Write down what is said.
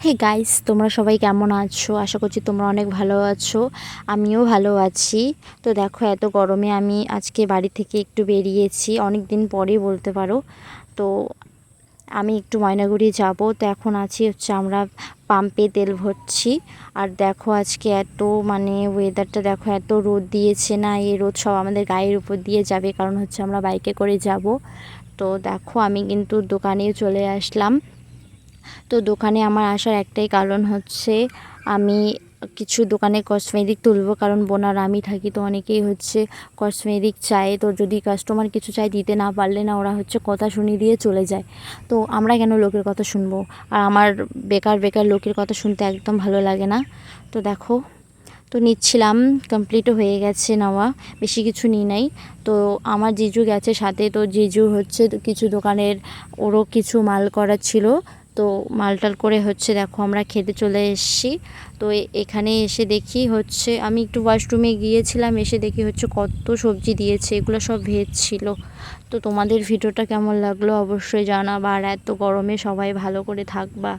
Hey guys, তোমরা সবাই কেমন আছো? আশা করছি তোমরা অনেক ভালো আছো। আমিও ভালো আছি। তো দেখো, এত গরমে আমি আজকে বাড়ি থেকে একটু বেরিয়েছি, অনেক দিন পরেই বলতে পারো। তো আমি একটু ময়নাগুড়ি যাব। তো এখন আছি হচ্ছে আমরা পাম্পে তেল ভরছি। আর দেখো আজকে এত ওয়েদারটা দেখো, এত রোদ দিয়েছে না, এই রোদ সব আমাদের গায়ের উপর দিয়ে যাবে, কারণ হচ্ছে আমরা বাইকে করে যাব। তো দেখো, আমি কিন্তু দোকানেও চলে আসলাম। তো দোকানে আমার আসার একটাই কারণ হচ্ছে আমি কিছু দোকানে কসমেটিক তুলবো, কারণ বোনার আমি থাকি, তো অনেকেই হচ্ছে কসমেটিক চায়। তো যদি কাস্টমার কিছু চায়, দিতে না পারলে না, ওরা হচ্ছে কথা শুনিয়ে দিয়ে চলে যায়। তো আমরা কেন লোকের কথা শুনবো? আর আমার বেকার বেকার লোকের কথা শুনতে একদম ভালো লাগে না। তো দেখো, তো নিচ্ছিলাম, কমপ্লিটও হয়ে গেছে নেওয়া, বেশি কিছু নিই নাই। তো আমার জিজু গেছে সাথে, তো জিজু হচ্ছে কিছু দোকানের ওরও কিছু মাল করার ছিল। তো মালটাল করে হচ্ছে দেখো আমরা খেতে চলে এসেছি। তো এখানে এসে দেখি হচ্ছে, আমি একটু ওয়াশরুমে গিয়েছিলাম, এসে দেখি হচ্ছে কত সবজি দিয়েছে, এগুলো সব ভেজ ছিল। তো তোমাদের ভিডিওটা কেমন লাগলো অবশ্যই জানাবা, আর এত গরমে সবাই ভালো করে থাকবা।